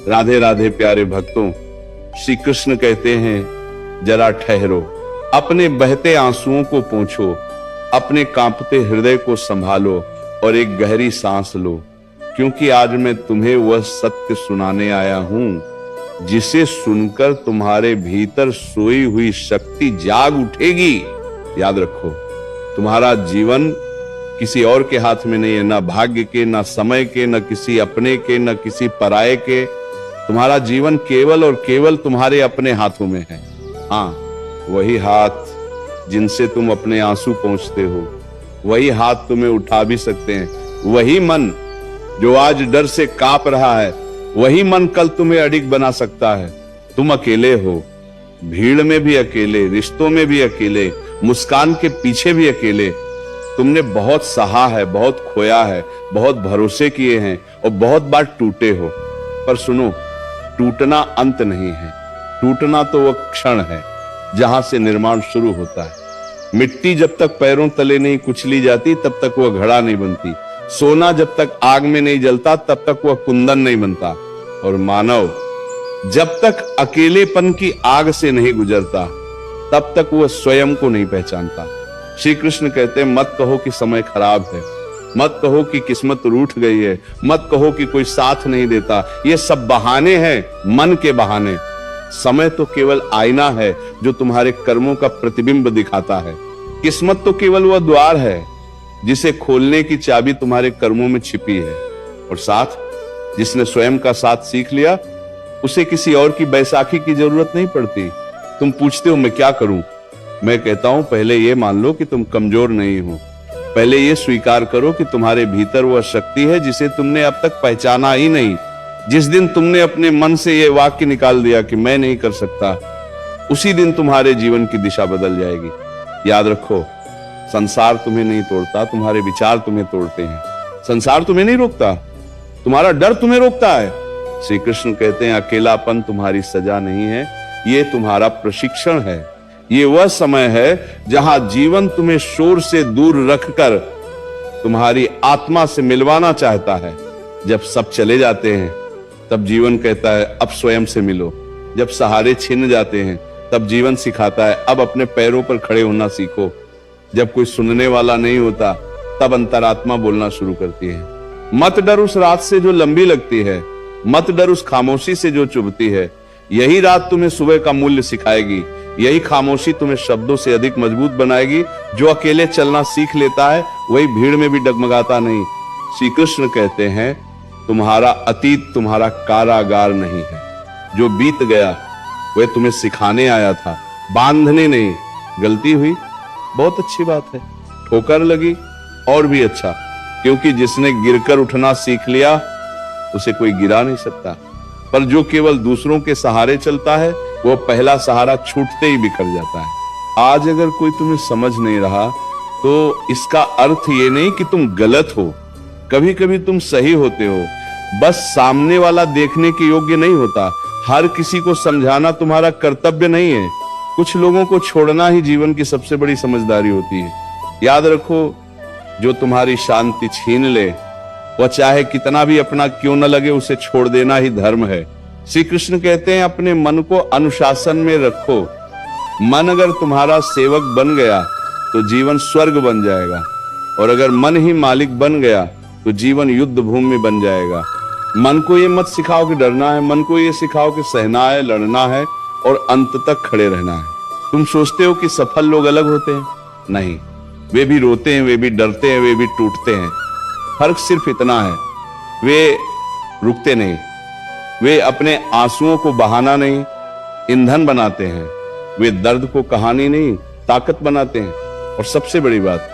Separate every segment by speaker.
Speaker 1: राधे राधे प्यारे भक्तों, श्री कृष्ण कहते हैं जरा ठहरो, अपने बहते आंसुओं को पोंछो, अपने कांपते हृदय को संभालो और एक गहरी सांस लो, क्योंकि आज मैं तुम्हें वह सत्य सुनाने आया हूं जिसे सुनकर तुम्हारे भीतर सोई हुई शक्ति जाग उठेगी। याद रखो, तुम्हारा जीवन किसी और के हाथ में नहीं है, ना भाग्य के, ना समय के, ना किसी अपने के, ना किसी पराये के। तुम्हारा जीवन केवल और केवल तुम्हारे अपने हाथों में है। हाँ, वही हाथ जिनसे तुम अपने आंसू पोंछते हो, वही हाथ तुम्हें उठा भी सकते हैं। वही मन जो आज डर से कांप रहा है, वही मन कल तुम्हें अडिग बना सकता है। तुम अकेले हो, भीड़ में भी अकेले, रिश्तों में भी अकेले, मुस्कान के पीछे भी अकेले। तुमने बहुत सहा है, बहुत खोया है, बहुत भरोसे किए हैं और बहुत बार टूटे हो। पर सुनो, टूटना अंत नहीं है, टूटना तो वह क्षण है जहां से निर्माण शुरू होता है। मिट्टी जब तक पैरों तले नहीं कुचली जाती तब तक वह घड़ा नहीं बनती। सोना जब तक आग में नहीं जलता तब तक वह कुंदन नहीं बनता। और मानव जब तक अकेलेपन की आग से नहीं गुजरता तब तक वह स्वयं को नहीं पहचानता। श्री कृष्ण कहते हैं, मत कहो कि समय खराब है, मत कहो कि किस्मत रूठ गई है, मत कहो कि कोई साथ नहीं देता। ये सब बहाने हैं, मन के बहाने। समय तो केवल आईना है जो तुम्हारे कर्मों का प्रतिबिंब दिखाता है। किस्मत तो केवल वह द्वार है जिसे खोलने की चाबी तुम्हारे कर्मों में छिपी है। और साथ जिसने स्वयं का साथ सीख लिया, उसे किसी और की बैसाखी की जरूरत नहीं पड़ती। तुम पूछते हो मैं क्या करूं? मैं कहता हूं, पहले ये मान लो कि तुम कमजोर नहीं हो। पहले ये स्वीकार करो कि तुम्हारे भीतर वह शक्ति है जिसे तुमने अब तक पहचाना ही नहीं। जिस दिन तुमने अपने मन से यह वाक्य निकाल दिया कि मैं नहीं कर सकता, उसी दिन तुम्हारे जीवन की दिशा बदल जाएगी। याद रखो, संसार तुम्हें नहीं तोड़ता, तुम्हारे विचार तुम्हें तोड़ते हैं। संसार तुम्हें नहीं रोकता, तुम्हारा डर तुम्हें रोकता है। श्री कृष्ण कहते हैं, अकेलापन तुम्हारी सजा नहीं है, ये तुम्हारा प्रशिक्षण है। ये वह समय है जहां जीवन तुम्हें शोर से दूर रखकर तुम्हारी आत्मा से मिलवाना चाहता है। जब सब चले जाते हैं तब जीवन कहता है अब स्वयं से मिलो। जब सहारे छिन जाते हैं तब जीवन सिखाता है अब अपने पैरों पर खड़े होना सीखो। जब कोई सुनने वाला नहीं होता तब अंतरात्मा बोलना शुरू करती है। मत डर उस रात से जो लंबी लगती है, मत डर उस खामोशी से जो चुभती है। यही रात तुम्हें सुबह का मूल्य सिखाएगी, यही खामोशी तुम्हें शब्दों से अधिक मजबूत बनाएगी। जो अकेले चलना सीख लेता है वही भीड़ में भी डगमगाता नहीं। श्री कृष्ण कहते हैं, तुम्हारा अतीत तुम्हारा कारागार नहीं है। जो बीत गया वह तुम्हें सिखाने आया था, बांधने नहीं। गलती हुई, बहुत अच्छी बात है। ठोकर लगी, और भी अच्छा, क्योंकि जिसने गिरकर उठना सीख लिया उसे कोई गिरा नहीं सकता। पर जो केवल दूसरों के सहारे चलता है वो पहला सहारा छूटते ही बिखर जाता है। आज अगर कोई तुम्हें समझ नहीं रहा तो इसका अर्थ ये नहीं कि तुम गलत हो। कभी कभी तुम सही होते हो, बस सामने वाला देखने के योग्य नहीं होता। हर किसी को समझाना तुम्हारा कर्तव्य नहीं है। कुछ लोगों को छोड़ना ही जीवन की सबसे बड़ी समझदारी होती है। याद रखो, जो तुम्हारी शांति छीन ले, वह चाहे कितना भी अपना क्यों न लगे, उसे छोड़ देना ही धर्म है। श्री कृष्ण कहते हैं, अपने मन को अनुशासन में रखो। मन अगर तुम्हारा सेवक बन गया तो जीवन स्वर्ग बन जाएगा, और अगर मन ही मालिक बन गया तो जीवन युद्ध भूमि बन जाएगा। मन को ये मत सिखाओ कि डरना है, मन को ये सिखाओ कि सहना है, लड़ना है और अंत तक खड़े रहना है। तुम सोचते हो कि सफल लोग अलग होते हैं? नहीं, वे भी रोते हैं, वे भी डरते हैं, वे भी टूटते हैं। फर्क सिर्फ इतना है, वे रुकते नहीं, वे अपने आंसुओं को बहाना नहीं, ईंधन बनाते हैं। वे दर्द को कहानी नहीं, ताकत बनाते हैं। और सबसे बड़ी बात,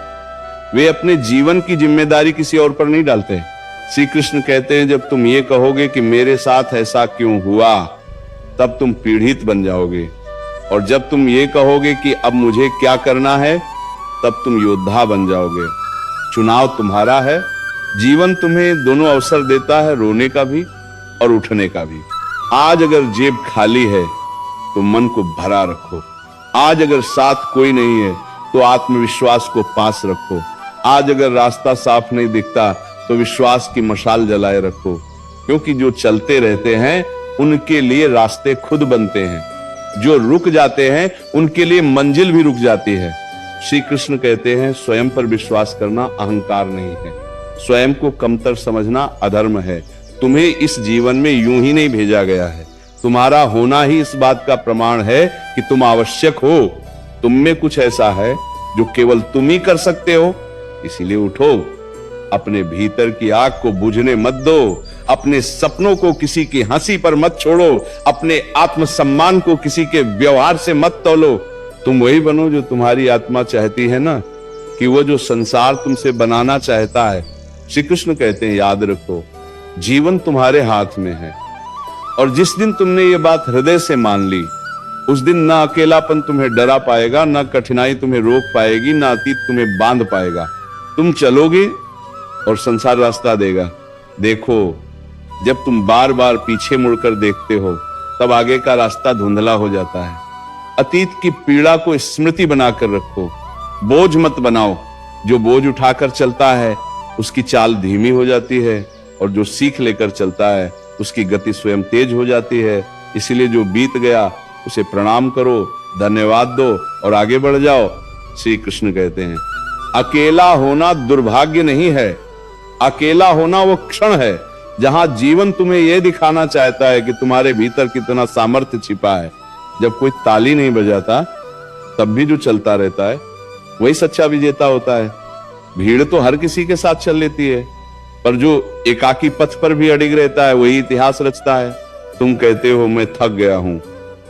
Speaker 1: वे अपने जीवन की जिम्मेदारी किसी और पर नहीं डालते हैं। श्री कृष्ण कहते हैं, जब तुम ये कहोगे कि मेरे साथ ऐसा क्यों हुआ, तब तुम पीड़ित बन जाओगे। और जब तुम ये कहोगे कि अब मुझे क्या करना है, तब तुम योद्धा बन जाओगे। चुनाव तुम्हारा है। जीवन तुम्हें दोनों अवसर देता है, रोने का भी और उठने का भी। आज अगर जेब खाली है तो मन को भरा रखो। आज अगर साथ कोई नहीं है तो आत्मविश्वास को पास रखो। आज अगर रास्ता साफ नहीं दिखता तो विश्वास की मशाल जलाए रखो, क्योंकि जो चलते रहते हैं उनके लिए रास्ते खुद बनते हैं। जो रुक जाते हैं उनके लिए मंजिल भी रुक जाती है। श्री कृष्ण कहते हैं स्वयं पर विश्वास करना अहंकार नहीं है, स्वयं को कमतर समझना अधर्म है। तुम्हें इस जीवन में यूं ही नहीं भेजा गया है, तुम्हारा होना ही इस बात का प्रमाण है कि तुम आवश्यक हो। तुम में कुछ ऐसा है जो केवल तुम ही कर सकते हो, इसीलिए उठो। अपने भीतर की आग को बुझने मत दो, अपने सपनों को किसी की हंसी पर मत छोड़ो, अपने आत्मसम्मान को किसी के व्यवहार से मत तौलो। तुम वही बनो जो तुम्हारी आत्मा चाहती है ना, कि वो जो संसार तुमसे बनाना चाहता है। श्री कृष्ण कहते हैं याद रखो, जीवन तुम्हारे हाथ में है, और जिस दिन तुमने ये बात हृदय से मान ली, उस दिन ना अकेलापन तुम्हें डरा पाएगा, ना कठिनाई तुम्हें रोक पाएगी, ना अतीत तुम्हें बांध पाएगा। तुम चलोगे और संसार रास्ता देगा। देखो, जब तुम बार बार पीछे मुड़कर देखते हो तब आगे का रास्ता धुंधला हो जाता है। अतीत की पीड़ा को स्मृति बनाकर रखो, बोझ मत बनाओ। जो बोझ उठाकर चलता है उसकी चाल धीमी हो जाती है, और जो सीख लेकर चलता है उसकी गति स्वयं तेज हो जाती है। इसीलिए जो बीत गया उसे प्रणाम करो, धन्यवाद दो और आगे बढ़ जाओ। श्री कृष्ण कहते हैं अकेला होना दुर्भाग्य नहीं है, अकेला होना वो क्षण है जहां जीवन तुम्हें यह दिखाना चाहता है कि तुम्हारे भीतर कितना सामर्थ्य छिपा है। जब कोई ताली नहीं बजाता तब भी जो चलता रहता है वही सच्चा विजेता होता है। भीड़ तो हर किसी के साथ चल लेती है, पर जो एकाकी पथ पर भी अडिग रहता है वही इतिहास रचता है। तुम कहते हो मैं थक गया हूं,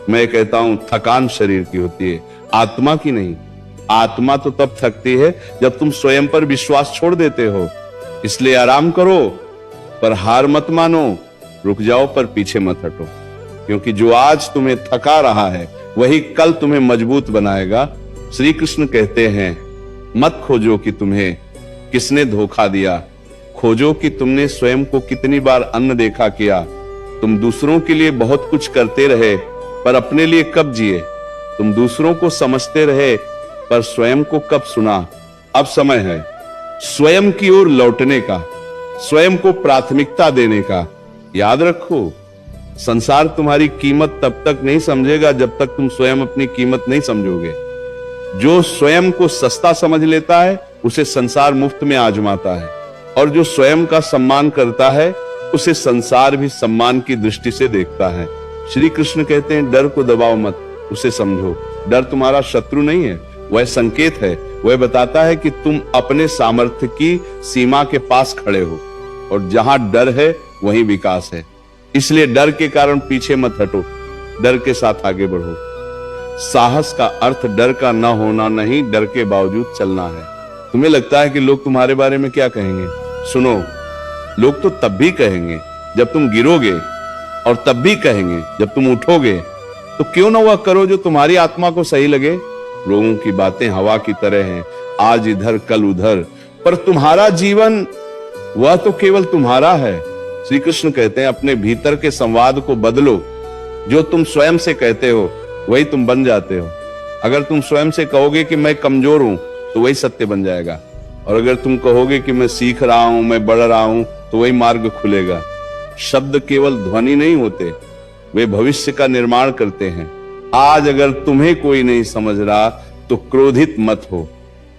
Speaker 1: मैं कहता हूं थकान शरीर की होती है, आत्मा की नहीं। आत्मा तो तब थकती है जब तुम स्वयं पर विश्वास छोड़ देते हो। इसलिए आराम करो, पर हार मत मानो। रुक जाओ पर पीछे मत हटो, क्योंकि जो आज तुम्हें थका रहा है वही कल तुम्हें मजबूत बनाएगा। श्री कृष्ण कहते हैं मत खोजो कि तुम्हें किसने धोखा दिया, खोजो कि तुमने स्वयं को कितनी बार अन्न देखा किया। तुम दूसरों के लिए बहुत कुछ करते रहे, पर अपने लिए कब जिए? तुम दूसरों को समझते रहे, पर स्वयं को कब सुना? अब समय है स्वयं की ओर लौटने का, स्वयं को प्राथमिकता देने का। याद रखो, संसार तुम्हारी कीमत तब तक नहीं समझेगा जब तक तुम स्वयं अपनी कीमत नहीं समझोगे। जो स्वयं को सस्ता समझ लेता है उसे संसार मुफ्त में आजमाता है, और जो स्वयं का सम्मान करता है उसे संसार भी सम्मान की दृष्टि से देखता है। श्री कृष्ण कहते हैं डर को दबाओ मत, उसे समझो। डर तुम्हारा शत्रु नहीं है, वह संकेत है। वह बताता है कि तुम अपने सामर्थ्य की सीमा के पास खड़े हो, और जहां डर है वहीं विकास है। इसलिए डर के कारण पीछे मत हटो, डर के साथ आगे बढ़ो। साहस का अर्थ डर का न होना नहीं, डर के बावजूद चलना है। तुम्हें लगता है कि लोग तुम्हारे बारे में क्या कहेंगे? सुनो, लोग तो तब भी कहेंगे जब तुम गिरोगे, और तब भी कहेंगे जब तुम उठोगे। तो क्यों ना वह करो जो तुम्हारी आत्मा को सही लगे। लोगों की बातें हवा की तरह हैं, आज इधर कल उधर, पर तुम्हारा जीवन वह तो केवल तुम्हारा है। श्री कृष्ण कहते हैं अपने भीतर के संवाद को बदलो। जो तुम स्वयं से कहते हो वही तुम बन जाते हो। अगर तुम स्वयं से कहोगे कि मैं कमजोर हूं तो वही सत्य बन जाएगा, और अगर तुम कहोगे कि मैं सीख रहा हूं, मैं बढ़ रहा हूं, तो वही मार्ग खुलेगा। शब्द केवल ध्वनि नहीं होते, वे भविष्य का निर्माण करते हैं। आज अगर तुम्हें कोई नहीं समझ रहा तो क्रोधित मत हो।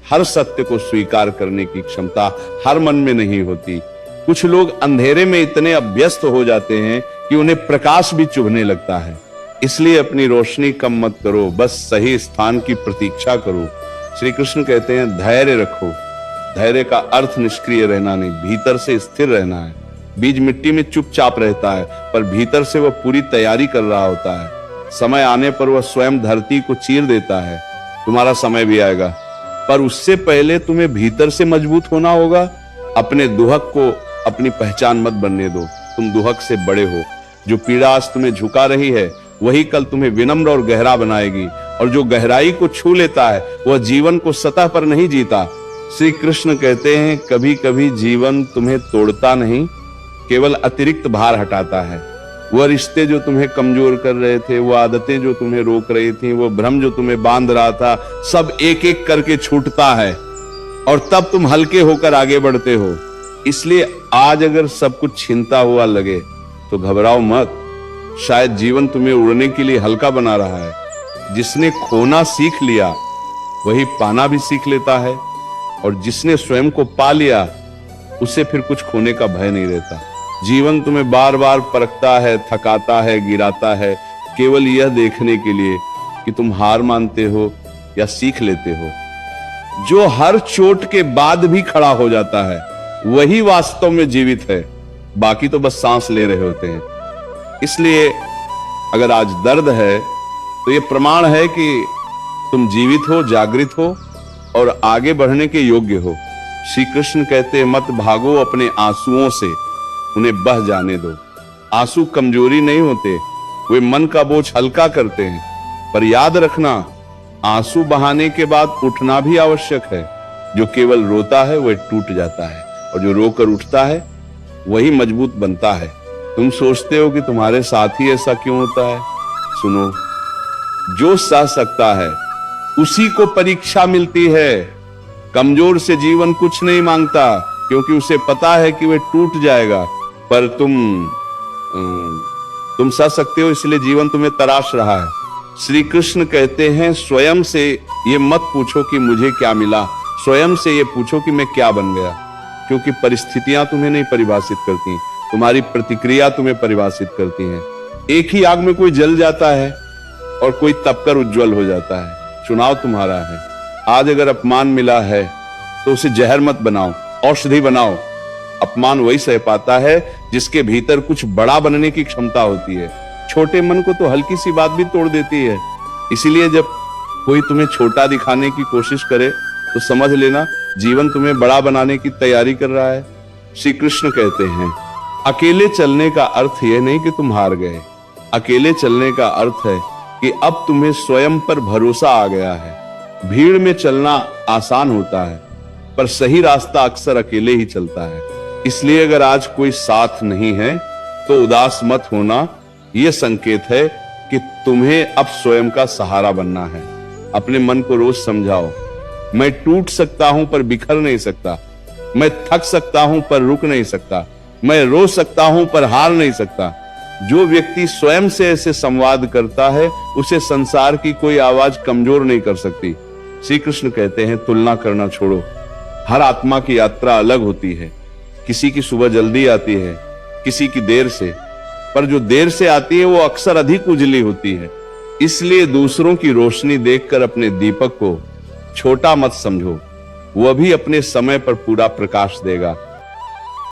Speaker 1: हर सत्य को स्वीकार करने की क्षमता हर मन में नहीं होती। कुछ लोग अंधेरे में इतने अभ्यस्त हो जाते हैं कि उन्हें प्रकाश भी चुभने लगता है। इसलिए अपनी रोशनी कम मत करो, बस सही स्थान की प्रतीक्षा करो। श्री कृष्ण कहते हैं धैर्य रखो। धैर्य का अर्थ निष्क्रिय रहना नहीं, भीतर से स्थिर रहना है। बीज मिट्टी में चुपचाप रहता है, पर भीतर से वह पूरी तैयारी कर रहा होता है। समय आने पर वह स्वयं धरती को चीर देता है। तुम्हारा समय भी आएगा, पर उससे पहले तुम्हें भीतर से मजबूत होना होगा। अपने दुहक को अपनी पहचान मत बनने दो। तुम दुहक से बड़े हो। जो पीड़ा आज तुम्हें झुका रही है वही कल तुम्हें विनम्र और गहरा बनाएगी, और जो गहराई को छू लेता है वह जीवन को सतह पर नहीं जीता। श्री कृष्ण कहते हैं कभी कभी जीवन तुम्हें तोड़ता नहीं, केवल अतिरिक्त भार हटाता है। वह रिश्ते जो तुम्हें कमजोर कर रहे थे, वो आदतें जो तुम्हें रोक रही थी, वो भ्रम जो तुम्हें बांध रहा था, सब एक एक करके छूटता है, और तब तुम हल्के होकर आगे बढ़ते हो। इसलिए आज अगर सब कुछ छीनता हुआ लगे तो घबराओ मत। शायद जीवन तुम्हें उड़ने के लिए हल्का बना रहा है। जिसने खोना सीख लिया वही पाना भी सीख लेता है, और जिसने स्वयं को पा लिया उसे फिर कुछ खोने का भय नहीं रहता। जीवन तुम्हें बार बार परखता है, थकाता है, गिराता है, केवल यह देखने के लिए कि तुम हार मानते हो या सीख लेते हो। जो हर चोट के बाद भी खड़ा हो जाता है वही वास्तव में जीवित है, बाकी तो बस सांस ले रहे होते हैं। इसलिए अगर आज दर्द है तो यह प्रमाण है कि तुम जीवित हो, जागृत हो और आगे बढ़ने के योग्य हो। श्री कृष्ण कहते हैं, मत भागो अपने आंसुओं से, उन्हें बह जाने दो। आंसू कमजोरी नहीं होते, वे मन का बोझ हल्का करते हैं। पर याद रखना, आंसू बहाने के बाद उठना भी आवश्यक है। जो केवल रोता है वह टूट जाता है, और जो रोकर उठता है वही मजबूत बनता है। तुम सोचते हो कि तुम्हारे साथ ही ऐसा क्यों होता है? सुनो, जो सह सकता है उसी को परीक्षा मिलती है। कमजोर से जीवन कुछ नहीं मांगता, क्योंकि उसे पता है कि वह टूट जाएगा। पर तुम सह सकते हो, इसलिए जीवन तुम्हें तराश रहा है। श्री कृष्ण कहते हैं, स्वयं से ये मत पूछो कि मुझे क्या मिला, स्वयं से ये पूछो कि मैं क्या बन गया। क्योंकि परिस्थितियां तुम्हें नहीं परिभाषित करती, तुम्हारी प्रतिक्रिया तुम्हें परिभाषित करती हैं। एक ही आग में कोई जल जाता है और कोई तपकर उज्जवल हो जाता है। चुनाव तुम्हारा है। आज अगर अपमान मिला है तो उसे जहर मत बनाओ, औषधि बनाओ। अपमान वही सह पाता है जिसके भीतर कुछ बड़ा बनने की क्षमता होती है। छोटे मन को तो हल्की सी बात भी तोड़ देती है। इसीलिए जब कोई तुम्हें छोटा दिखाने की कोशिश करे तो समझ लेना जीवन तुम्हें बड़ा बनाने की तैयारी कर रहा है। श्री कृष्ण कहते हैं, अकेले चलने का अर्थ यह नहीं कि तुम हार गए। अकेले चलने का अर्थ है कि अब तुम्हें स्वयं पर भरोसा आ गया है। भीड़ में चलना आसान होता है, पर सही रास्ता अक्सर अकेले ही चलता है। इसलिए अगर आज कोई साथ नहीं है तो उदास मत होना। यह संकेत है कि तुम्हें अब स्वयं का सहारा बनना है। अपने मन को रोज समझाओ, मैं टूट सकता हूं पर बिखर नहीं सकता, मैं थक सकता हूं पर रुक नहीं सकता, मैं रो सकता हूं पर हार नहीं सकता। जो व्यक्ति स्वयं से ऐसे संवाद करता है उसे संसार की कोई आवाज कमजोर नहीं कर सकती। श्री कृष्ण कहते हैं, तुलना करना छोड़ो। हर आत्मा की यात्रा अलग होती है। किसी की सुबह जल्दी आती है, किसी की देर से, पर जो देर से आती है वो अक्सर अधिक उजली होती है। इसलिए दूसरों की रोशनी देखकर अपने दीपक को छोटा मत समझो, वह भी अपने समय पर पूरा प्रकाश देगा।